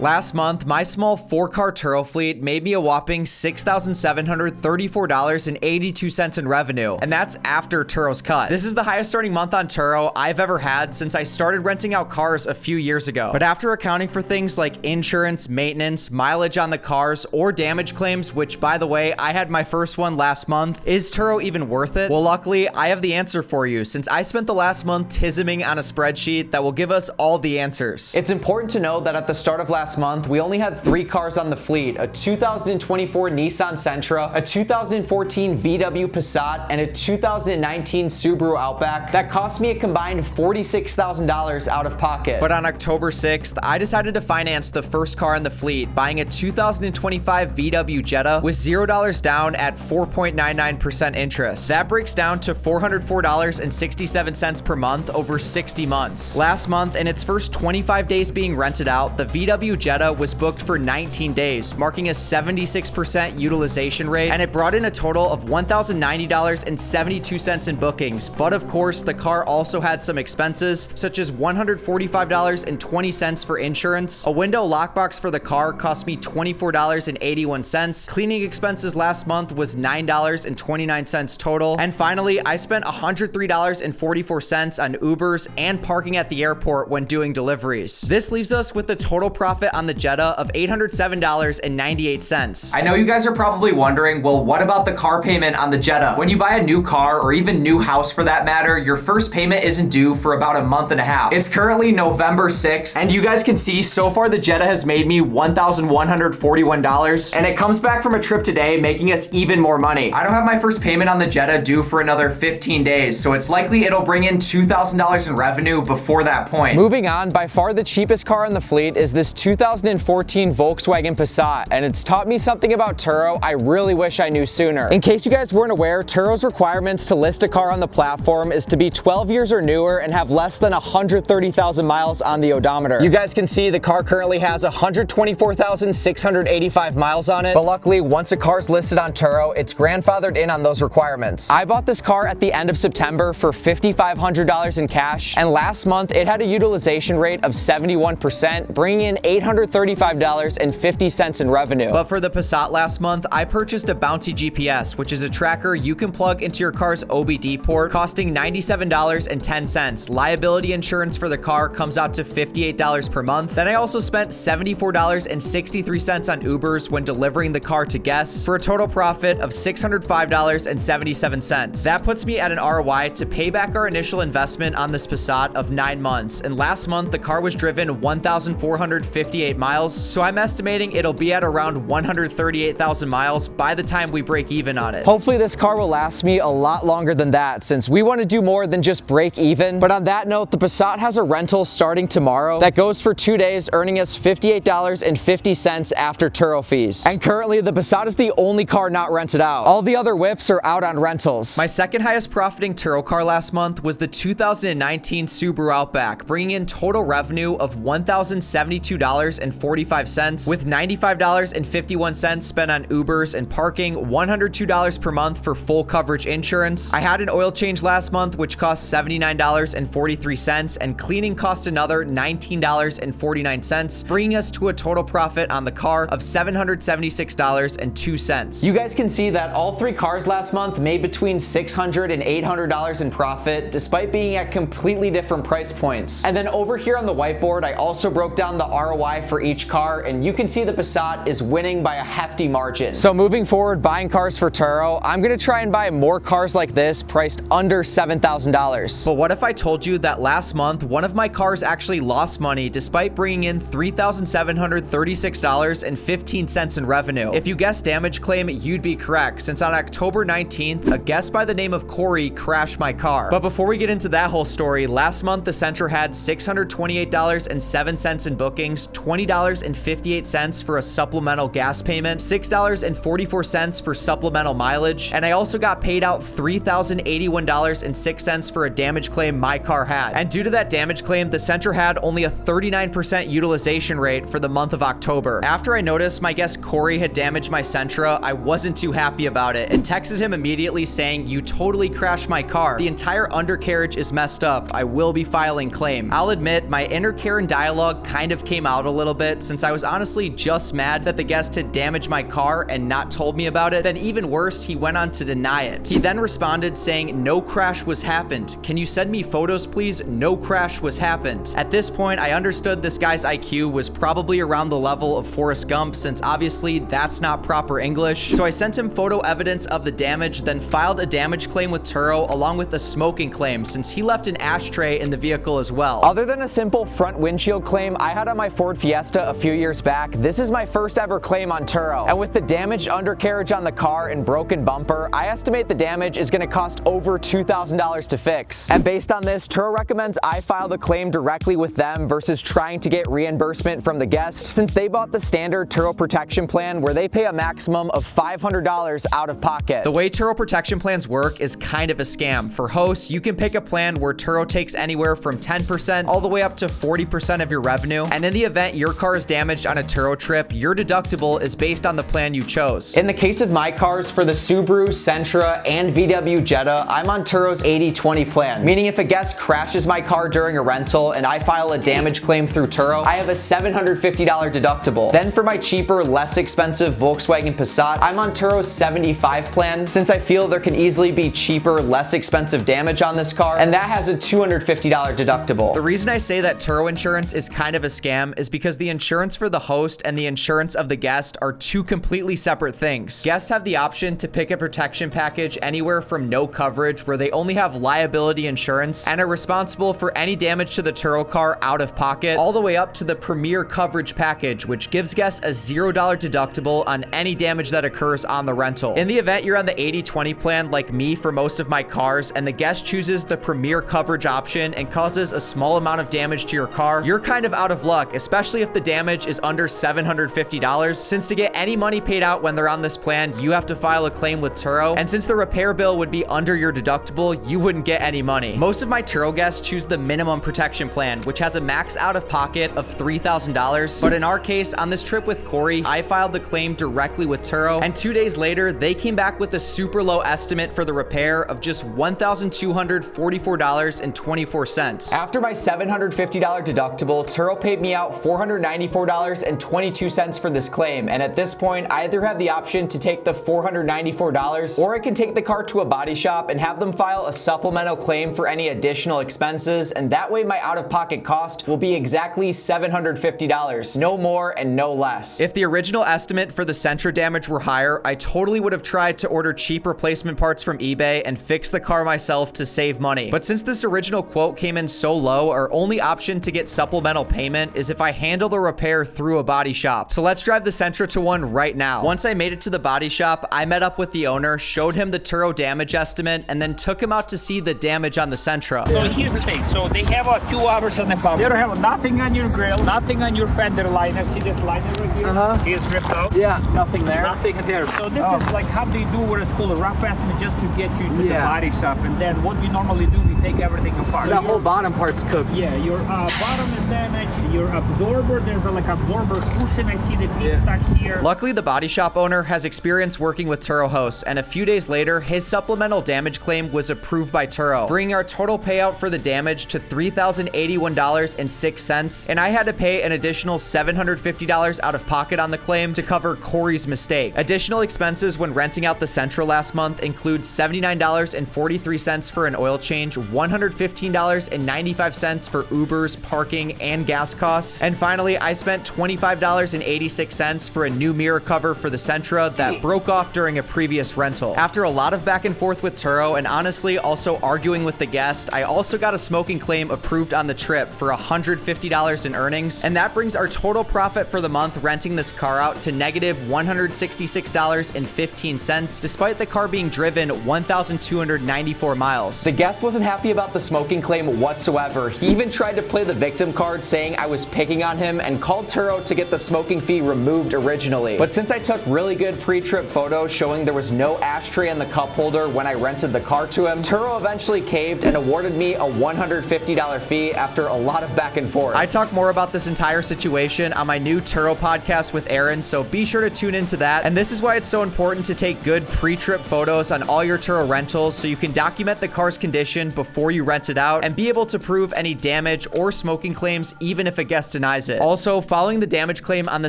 Last month, my small 4-car Turo fleet made me a whopping $6,734.82 in revenue, and that's after Turo's cut. This is the highest earning month on Turo I've ever had since I started renting out cars a few years ago. But after accounting for things like insurance, maintenance, mileage on the cars, or damage claims, which by the way, I had my first one last month, is Turo even worth it? Well, luckily, I have the answer for you since I spent the last month tisming on a spreadsheet that will give us all the answers. It's important to know that at the start of last month, we only had 3 cars on the fleet: a 2024 Nissan Sentra, a 2014 VW Passat, and a 2019 Subaru Outback that cost me a combined $46,000 out of pocket. But on October 6th, I decided to finance the first car in the fleet, buying a 2025 VW Jetta with $0 down at 4.99% interest. That breaks down to $404.67 per month over 60 months. Last month, in its first 25 days being rented out, the VW Jetta was booked for 19 days, marking a 76% utilization rate, and it brought in a total of $1,090.72 in bookings. But of course, the car also had some expenses, such as $145.20 for insurance. A window lockbox for the car cost me $24.81. Cleaning expenses last month was $9.29 total. And finally, I spent $103.44 on Ubers and parking at the airport when doing deliveries. This leaves us with the total profit on the Jetta of $807.98. I know you guys are probably wondering, well, what about the car payment on the Jetta? When you buy a new car, or even new house for that matter, your first payment isn't due for about a month and a half. It's currently November 6th, and you guys can see so far the Jetta has made me $1,141, and it comes back from a trip today, making us even more money. I don't have my first payment on the Jetta due for another 15 days, so it's likely it'll bring in $2,000 in revenue before that point. Moving on, by far the cheapest car in the fleet is this 2014 Volkswagen Passat, and it's taught me something about Turo I really wish I knew sooner. In case you guys weren't aware, Turo's requirements to list a car on the platform is to be 12 years or newer and have less than 130,000 miles on the odometer. You guys can see the car currently has 124,685 miles on it, but luckily once a car's listed on Turo, it's grandfathered in on those requirements. I bought this car at the end of September for $5,500 in cash, and last month it had a utilization rate of 71%, bringing in $835.50 in revenue. But for the Passat last month, I purchased a Bouncy GPS, which is a tracker you can plug into your car's OBD port, costing $97.10. Liability insurance for the car comes out to $58 per month. Then I also spent $74.63 on Ubers when delivering the car to guests, for a total profit of $605.77. That puts me at an ROI to pay back our initial investment on this Passat of 9 months. And last month, the car was driven 1,458 miles, so I'm estimating it'll be at around 138,000 miles by the time we break even on it. Hopefully this car will last me a lot longer than that, since we want to do more than just break even. But on that note, the Passat has a rental starting tomorrow that goes for 2 days, earning us $58.50 after Turo fees. And currently the Passat is the only car not rented out. All the other whips are out on rentals. My second highest profiting Turo car last month was the 2019 Subaru Outback, bringing in total revenue of $1,072.45, with $95.51 spent on Ubers and parking, $102 per month for full coverage insurance. I had an oil change last month, which cost $79.43, and cleaning cost another $19.49, bringing us to a total profit on the car of $776.02. You guys can see that all 3 cars last month made between $600 and $800 in profit, despite being at completely different price points. And then over here on the whiteboard, I also broke down the ROI for each car, and you can see the Passat is winning by a hefty margin. So moving forward, buying cars for Turo, I'm gonna try and buy more cars like this priced under $7,000. But what if I told you that last month, one of my cars actually lost money despite bringing in $3,736.15 in revenue? If you guessed damage claim, you'd be correct, since on October 19th, a guest by the name of Corey crashed my car. But before we get into that whole story, last month the Sentra had $628.07 in bookings, $20.58 for a supplemental gas payment, $6.44 for supplemental mileage, and I also got paid out $3,081.06 for a damage claim my car had. And due to that damage claim, the Sentra had only a 39% utilization rate for the month of October. After I noticed my guest Corey had damaged my Sentra, I wasn't too happy about it and texted him immediately saying, "You totally crashed my car. The entire undercarriage is messed up. I will be filing claim." I'll admit my inner Karen dialogue kind of came out a little bit, since I was honestly just mad that the guest had damaged my car and not told me about it. Then even worse, he went on to deny it. He then responded saying, "No crash was happened. Can you send me photos, please? No crash was happened." At this point, I understood this guy's IQ was probably around the level of Forrest Gump, since obviously that's not proper English. So I sent him photo evidence of the damage, then filed a damage claim with Turo along with a smoking claim, since he left an ashtray in the vehicle as well. Other than a simple front windshield claim I had on my Ford Fiesta a few years back, this is my first ever claim on Turo. And with the damaged undercarriage on the car and broken bumper, I estimate the damage is going to cost over $2,000 to fix. And based on this, Turo recommends I file the claim directly with them versus trying to get reimbursement from the guest, since they bought the standard Turo protection plan where they pay a maximum of $500 out of pocket. The way Turo protection plans work is kind of a scam. For hosts, you can pick a plan where Turo takes anywhere from 10% all the way up to 40% of your revenue, and in the event your car is damaged on a Turo trip, your deductible is based on the plan you chose. In the case of my cars, for the Subaru Sentra and VW Jetta, I'm on Turo's 80/20 plan, meaning if a guest crashes my car during a rental and I file a damage claim through Turo, I have a $750 deductible. Then for my cheaper, less expensive Volkswagen Passat, I'm on Turo's 75 plan, since I feel there can easily be cheaper, less expensive damage on this car, and that has a $250 deductible. The reason I say that Turo insurance is kind of a scam is because the insurance for the host and the insurance of the guest are two completely separate things. Guests have the option to pick a protection package anywhere from no coverage, where they only have liability insurance and are responsible for any damage to the Turo car out of pocket, all the way up to the premier coverage package, which gives guests a $0 deductible on any damage that occurs on the rental. In the event you're on the 80/20 plan like me for most of my cars, and the guest chooses the premier coverage option and causes a small amount of damage to your car, you're kind of out of luck, especially if the damage is under $750, since to get any money paid out when they're on this plan, you have to file a claim with Turo, and since the repair bill would be under your deductible, you wouldn't get any money. Most of my Turo guests choose the minimum protection plan, which has a max out of pocket of $3,000, but in our case, on this trip with Corey, I filed the claim directly with Turo, and 2 days later, they came back with a super low estimate for the repair of just $1,244.24. After my $750 deductible, Turo paid me out $494.22 for this claim, and at this point, I either have the option to take the $494, or I can take the car to a body shop and have them file a supplemental claim for any additional expenses, and that way my out-of-pocket cost will be exactly $750, no more and no less. If the original estimate for the Sentra damage were higher, I totally would have tried to order cheap replacement parts from eBay and fix the car myself to save money. But since this original quote came in so low, our only option to get supplemental payment is if I handle the repair through a body shop. So let's drive the Sentra to one right now. Once I made it to the body shop, I met up with the owner, showed him the Turo damage estimate, and then took him out to see the damage on the Sentra. So here's the thing. So they have 2 hours on the bumper. They don't have nothing on your grill, nothing on your fender liner. See this liner right here? See, it's ripped out. Yeah, nothing there. Nothing there. So this is like how they do what it's called a rough estimate, just to get you to the body shop. And then what we normally do, we take everything apart. The whole bottom part's cooked. Yeah, your bottom is damaged. Your absorber, there's a like absorber cushion. I see the piece stuck here. Luckily, the body shop owner has experience working with Turo hosts, and a few days later, his supplemental damage claim was approved by Turo, bringing our total payout for the damage to $3,081.06, and I had to pay an additional $750 out of pocket on the claim to cover Corey's mistake. Additional expenses when renting out the Sentra last month include $79.43 for an oil change, $115.95 for Ubers, parking, and gas costs, and finally, I spent $25.86 for a new mirror cover for the Sentra that broke off during a previous rental. After a lot of back and forth with Turo, and honestly also arguing with the guest, I also got a smoking claim approved on the trip for $150 in earnings, and that brings our total profit for the month renting this car out to negative $166.15, despite the car being driven 1,294 miles. The guest wasn't happy about the smoking claim whatsoever. He even tried to play the victim card, saying I was picking on him, and called Turo to get the smoking fee removed originally. But since I took really good pre-trip photos showing there was no ashtray in the cup holder when I rented the car to him, Turo eventually caved and awarded me a $150 fee after a lot of back and forth. I talk more about this entire situation on my new Turo podcast with Aaron, so be sure to tune into that. And this is why it's so important to take good pre-trip photos on all your Turo rentals, so you can document the car's condition before you rent it out and be able to prove any damage or smoking claims even if a guest denies optimize it. Also, following the damage claim on the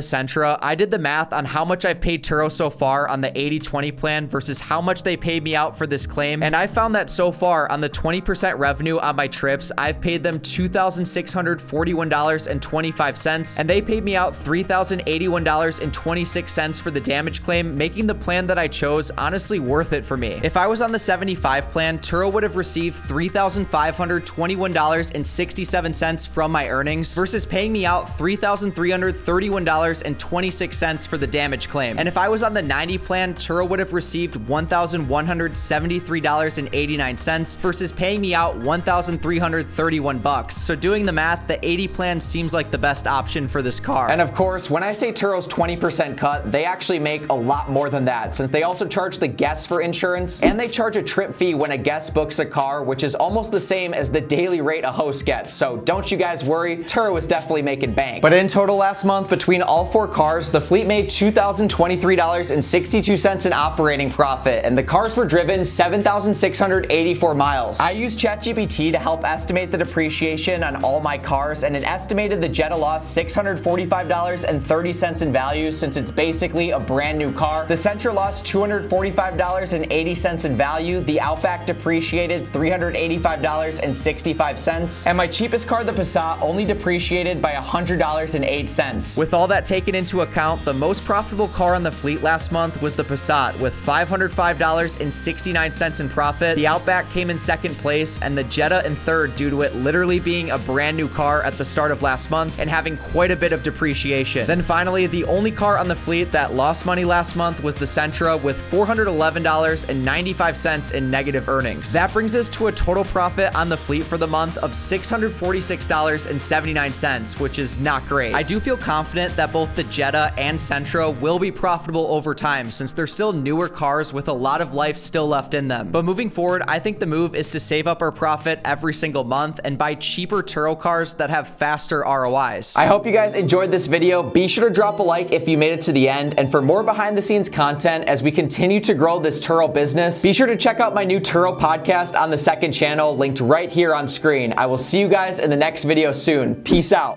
Sentra, I did the math on how much I've paid Turo so far on the 80/20 plan versus how much they paid me out for this claim, and I found that so far on the 20% revenue on my trips, I've paid them $2,641.25, and they paid me out $3,081.26 for the damage claim, making the plan that I chose honestly worth it for me. If I was on the 75 plan, Turo would have received $3,521.67 from my earnings versus paying me out $3,331.26 for the damage claim. And if I was on the 90 plan, Turo would have received $1,173.89 versus paying me out $1,331. So doing the math, the 80 plan seems like the best option for this car. And of course, when I say Turo's 20% cut, they actually make a lot more than that, since they also charge the guests for insurance, and they charge a trip fee when a guest books a car, which is almost the same as the daily rate a host gets. So don't you guys worry, Turo is definitely making bank. But in total last month, between all 4 cars, the fleet made $2,023.62 in operating profit, and the cars were driven 7,684 miles. I used ChatGPT to help estimate the depreciation on all my cars, and it estimated the Jetta lost $645.30 in value since it's basically a brand new car. The Sentra lost $245.80 in value. The Outback depreciated $385.65, and my cheapest car, the Passat, only depreciated by $100.08. With all that taken into account, the most profitable car on the fleet last month was the Passat with $505.69 in profit. The Outback came in second place, and the Jetta in third due to it literally being a brand new car at the start of last month and having quite a bit of depreciation. Then finally, the only car on the fleet that lost money last month was the Sentra with $411.95 in negative earnings. That brings us to a total profit on the fleet for the month of $646.79, which is not great. I do feel confident that both the Jetta and Sentra will be profitable over time since they're still newer cars with a lot of life still left in them. But moving forward, I think the move is to save up our profit every single month and buy cheaper Turo cars that have faster ROIs. I hope you guys enjoyed this video. Be sure to drop a like if you made it to the end, and for more behind the scenes content as we continue to grow this Turo business, be sure to check out my new Turo podcast on the second channel linked right here on screen. I will see you guys in the next video soon. Peace out.